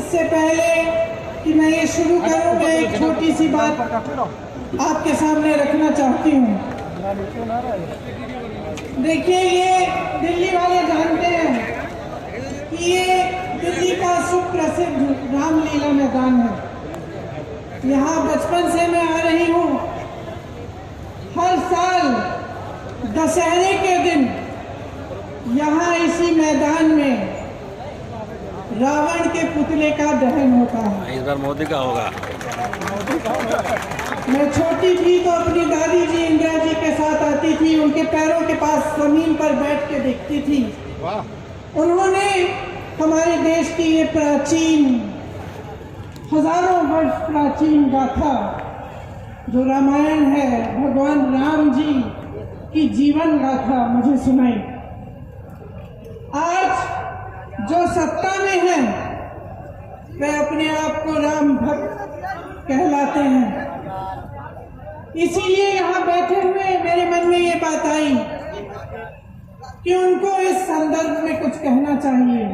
इससे पहले कि मैं ये शुरू करूं, मैं एक छोटी सी बात आपके सामने रखना चाहती हूँ। देखिए, ये दिल्ली वाले जानते हैं कि ये दिल्ली का सुप्रसिद्ध रामलीला मैदान है। यहाँ बचपन से मैं आ रही हूँ। हर साल दशहरे के दिन यहाँ इसी मैदान में रावण के पुतले का दहन होता है। इस बार मोदी का होगा। मैं छोटी थी तो अपनी दादी जी इंदिरा जी के साथ आती थी, उनके पैरों के पास जमीन पर बैठ के देखती थी। उन्होंने हमारे देश की ये प्राचीन, हजारों वर्ष प्राचीन गाथा जो रामायण है, भगवान राम जी की जीवन गाथा मुझे सुनाई। आज जो सत्ता में है वे अपने आप को राम भक्त कहलाते हैं। इसीलिए यहाँ बैठे हुए मेरे मन में ये बात आई कि उनको इस संदर्भ में कुछ कहना चाहिए।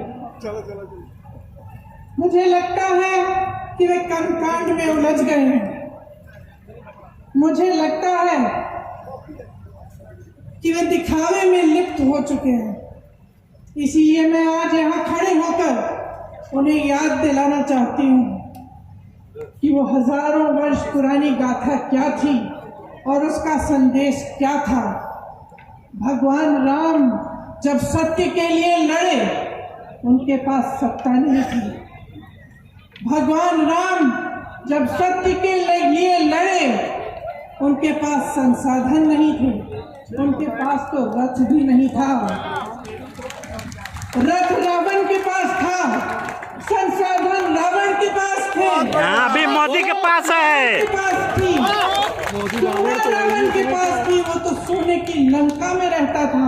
मुझे लगता है कि वे कर्मकांड में उलझ गए हैं। मुझे लगता है कि वे दिखावे में लिप्त हो चुके हैं। इसीलिए मैं आज यहाँ खड़े होकर उन्हें याद दिलाना चाहती हूँ कि वो हजारों वर्ष पुरानी गाथा क्या थी और उसका संदेश क्या था। भगवान राम जब सत्य के लिए लड़े, उनके पास सत्ता नहीं थी। भगवान राम जब सत्य के लिए लड़े, उनके पास संसाधन नहीं थे। उनके पास तो रथ भी नहीं था। रथ रावण के पास था, संसाधन रावण के पास थे। यहाँ भी मोदी के पास है। रावण के पास थी, वो तो सोने की लंका में रहता था।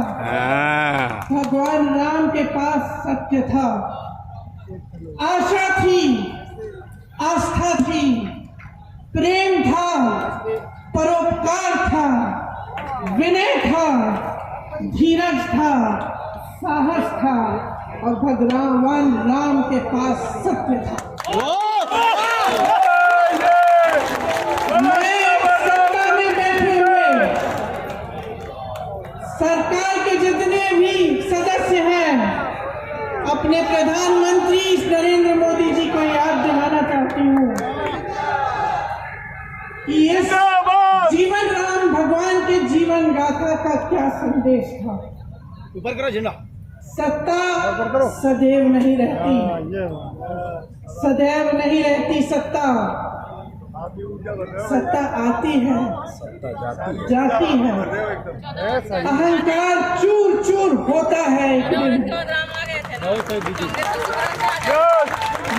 भगवान राम के पास सत्य था, आशा थी, आस्था थी, प्रेम था, परोपकार था, विनय था, धीरज था, साहस था और भगवान राम के पास सत्य था। मैं सत्ता में बैठे हुए सरकार के जितने भी सदस्य हैं, अपने प्रधानमंत्री नरेंद्र मोदी जी को याद दिलाना चाहती हूँ कि इस जीवन राम भगवान के जीवन गाथा का क्या संदेश था। ऊपर करो झंडा। सत्ता सदैव नहीं रहती, सदैव नहीं रहती सत्ता। सत्ता आती है, जाती है। अहंकार चूर चूर होता है।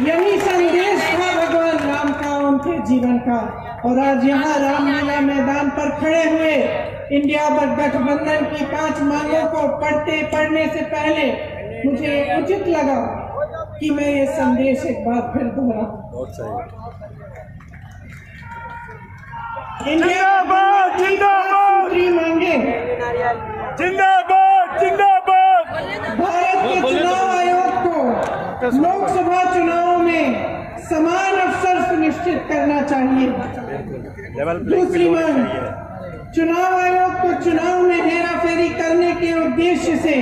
यही संदेश था भगवान राम का, उनके जीवन का। और आज यहाँ रामलीला मैदान पर खड़े हुए इंडिया गठबंधन की 5 मांगों को पढ़ने से पहले मुझे उचित लगा कि मैं ये संदेश एक बार फिर दोहराऊं। जिंदाबाद जिंदाबाद मांगे, जिंदाबाद जिंदाबाद। भारत के चुनाव आयोग को लोकसभा चुनाव में समान अवसर सुनिश्चित करना चाहिए। दूसरी मांग, चुनाव आयोग को चुनाव में हेराफेरी करने के उद्देश्य से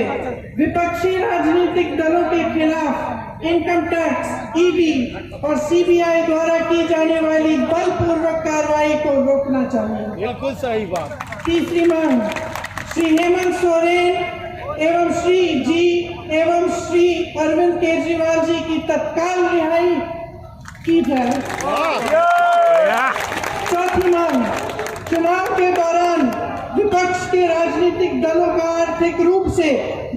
विपक्षी राजनीतिक दलों के खिलाफ इनकम टैक्स, ईडी और सीबीआई द्वारा की जाने वाली बलपूर्वक कार्रवाई को रोकना चाहिए। बिल्कुल सही बात। तीसरी मांग, श्री हेमंत सोरेन एवं श्री अरविंद केजरीवाल जी की तत्काल रिहाई की जाए। चौथी मांग, चुनाव के दौरान विपक्ष के राजनीतिक दलों का आर्थिक रूप से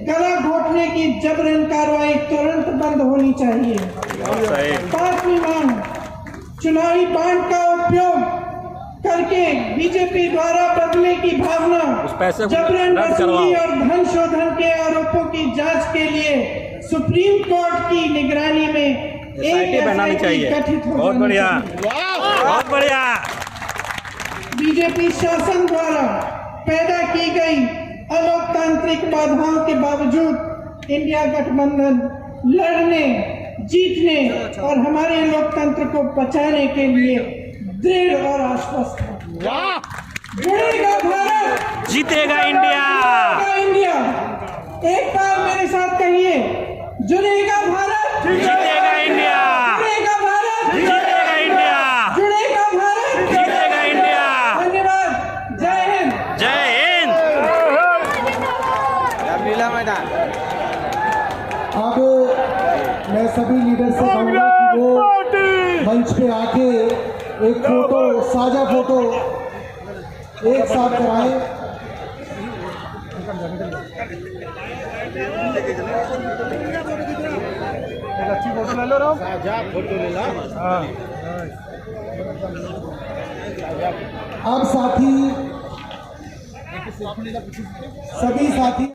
गला घोटने की जबरन कार्रवाई तुरंत बंद होनी चाहिए। पांचवी मांग, चुनावी बांड का उपयोग करके बीजेपी द्वारा बदले की भावना, जबरन वसूली और धन शोधन के आरोपों की जांच के लिए सुप्रीम कोर्ट की निगरानी में एक बनानी चाहिए। गठित हो। बहुत बढ़िया, बहुत बढ़िया। बीजेपी शासन द्वारा पैदा की गई अलोकतांत्रिक बाधाओं के बावजूद इंडिया गठबंधन लड़ने जीतने और हमारे लोकतंत्र को बचाने के लिए दृढ़ और आश्वस्त है। जुड़ेगा भारत, जीतेगा इंडिया। जुड़ेगा इंडिया। एक बार मेरे साथ कहिए, जुड़ेगा भारत, जीतेगा इंडिया। जुड़ेगा भारत, जीतेगा इंडिया। जुड़ेगा भारत, जीतेगा इंडिया। धन्यवाद। जय हिंद। जय हिंद। अब मैं सभी लीडर से कहूंगा कि वो मंच पे आके एक फोटो, साझा फोटो एक साथ कराएं। अच्छी फोटो ले लो राम। फोटो ले ला। अब साथी, सभी साथी